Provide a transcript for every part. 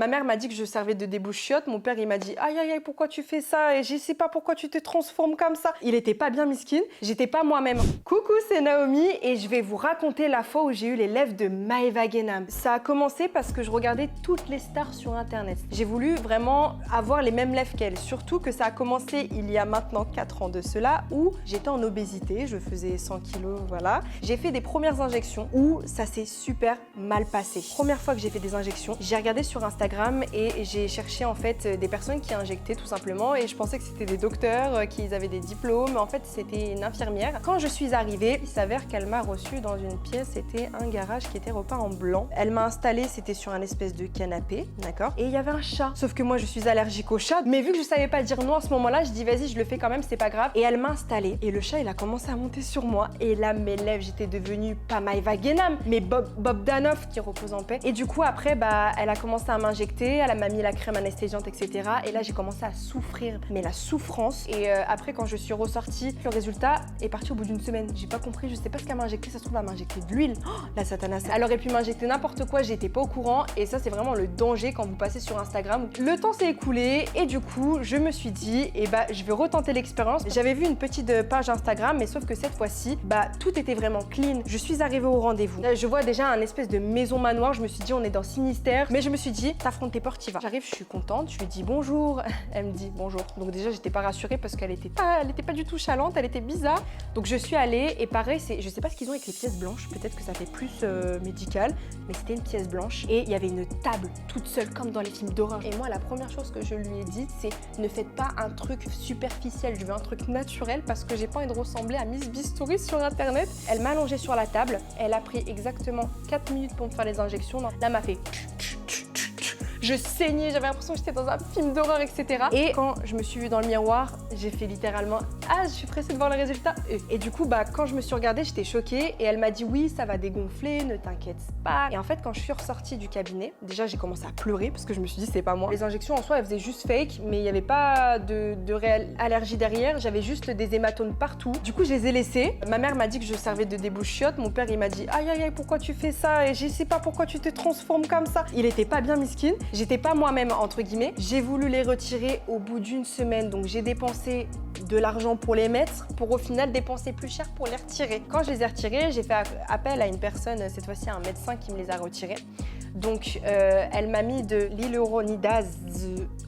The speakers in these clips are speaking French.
Ma mère m'a dit que je servais de débouchiotte. Mon père, il m'a dit aïe, aïe, aïe, pourquoi tu fais ça? Et je sais pas pourquoi tu te transformes comme ça. Il était pas bien miskin. J'étais pas moi-même. Coucou, c'est Naomi et je vais vous raconter la fois où j'ai eu les lèvres de Maeva Genam. Ça a commencé parce que je regardais toutes les stars sur internet. J'ai voulu vraiment avoir les mêmes lèvres qu'elles. Surtout que ça a commencé il y a maintenant 4 ans de cela où j'étais en obésité. Je faisais 100 kilos, voilà. J'ai fait des premières injections où ça s'est super mal passé. Première fois que j'ai fait des injections, j'ai regardé sur Instagram et j'ai cherché en fait des personnes qui injectaient tout simplement et je pensais que c'était des docteurs, qu'ils avaient des diplômes. En fait, c'était une infirmière. Quand je suis arrivée, il s'avère qu'elle m'a reçue dans une pièce, c'était un garage qui était repeint en blanc. Elle m'a installée, c'était sur un espèce de canapé, d'accord? Et il y avait un chat. Sauf que moi, je suis allergique au chat. Mais vu que je savais pas dire non à ce moment-là, je dis vas-y, je le fais quand même, c'est pas grave. Et elle m'a installée. Et le chat, il a commencé à monter sur moi. Et là, mes lèvres, j'étais devenue pas Maeva Genam, mais Bob Danoff qui repose en paix. Et du coup, après, elle a commencé à m'injecter, elle m'a mis la crème anesthésiante, etc. Et là, j'ai commencé à souffrir, mais la souffrance. Et après, quand je suis ressortie, le résultat est parti au bout d'une semaine. J'ai pas compris, je sais pas ce qu'elle m'a injecté, ça se trouve, elle m'a injecté de l'huile. Oh, la satanas. Elle aurait pu m'injecter n'importe quoi, j'étais pas au courant. Et ça, c'est vraiment le danger quand vous passez sur Instagram. Le temps s'est écoulé et du coup, je me suis dit, je vais retenter l'expérience. J'avais vu une petite page Instagram, mais sauf que cette fois-ci, tout était vraiment clean. Je suis arrivée au rendez-vous. Là, je vois déjà un espèce de maison manoir. Je me suis dit, on est dans Sinistère. Mais je me suis dit, t'affrontes tes portes, t'y vas. J'arrive, je suis contente. Je lui dis bonjour. Elle me dit bonjour. Donc déjà, j'étais pas rassurée parce qu'elle était pas du tout chalante. Elle était bizarre. Donc je suis allée et pareil, je sais pas ce qu'ils ont avec les pièces blanches. Peut-être que ça fait plus médical, mais c'était une pièce blanche et il y avait une table toute seule comme dans les films d'horreur. Et moi, la première chose que je lui ai dit, c'est ne faites pas un truc superficiel. Je veux un truc naturel parce que j'ai pas envie de ressembler à Miss Bistouri sur internet. Elle m'a allongée sur la table. Elle a pris exactement 4 minutes pour me faire les injections. Là, m'a fait je saignais, j'avais l'impression que j'étais dans un film d'horreur, etc. Et quand je me suis vue dans le miroir, j'ai fait littéralement « Ah, je suis pressée de voir le résultat !» Et du coup, quand je me suis regardée, j'étais choquée et elle m'a dit « Oui, ça va dégonfler, ne t'inquiète pas. » Et en fait, quand je suis ressortie du cabinet, déjà, j'ai commencé à pleurer parce que je me suis dit « C'est pas moi. » Les injections, en soi, elles faisaient juste fake, mais il n'y avait pas de réelle allergie derrière. J'avais juste des hématomes partout. Du coup, je les ai laissées. Ma mère m'a dit que je servais de débouchiotte. Mon père, il m'a dit « Aïe, aïe, aïe, pourquoi tu fais ça? Et je sais pas pourquoi tu te transformes comme ça. » Il était pas bien miskin. J'étais pas moi-même, entre guillemets. J'ai voulu les retirer au bout d'une semaine, donc j'ai dépensé de l'argent pour les mettre, pour au final dépenser plus cher pour les retirer. Quand je les ai retirés, j'ai fait appel à une personne, cette fois-ci un médecin qui me les a retirés. Donc elle m'a mis de l'hyaluronidase,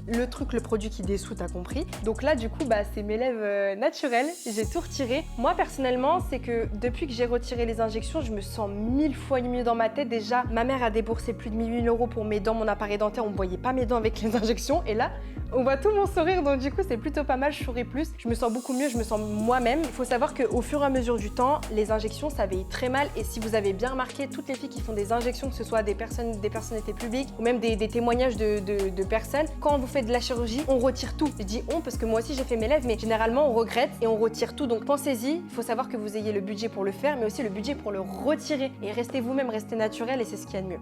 le produit qui dessout, t'as compris. Donc là du coup c'est mes lèvres naturelles, j'ai tout retiré. Moi personnellement c'est que depuis que j'ai retiré les injections, je me sens 1000 fois mieux dans ma tête. Déjà ma mère a déboursé plus de 1000 € pour mes dents, mon appareil dentaire, on ne voyait pas mes dents avec les injections et là on voit tout mon sourire, donc du coup c'est plutôt pas mal, je souris plus, je me sens beaucoup mieux, je me sens moi-même. Il faut savoir qu'au fur et à mesure du temps, les injections ça vieillit très mal et si vous avez bien remarqué, toutes les filles qui font des injections, que ce soit des personnalités publiques ou même des témoignages de personnes, quand vous faites de la chirurgie, on retire tout. Je dis on parce que moi aussi j'ai fait mes lèvres, mais généralement on regrette et on retire tout, donc pensez-y, il faut savoir que vous ayez le budget pour le faire, mais aussi le budget pour le retirer et restez vous-même, restez naturel et c'est ce qu'il y a de mieux.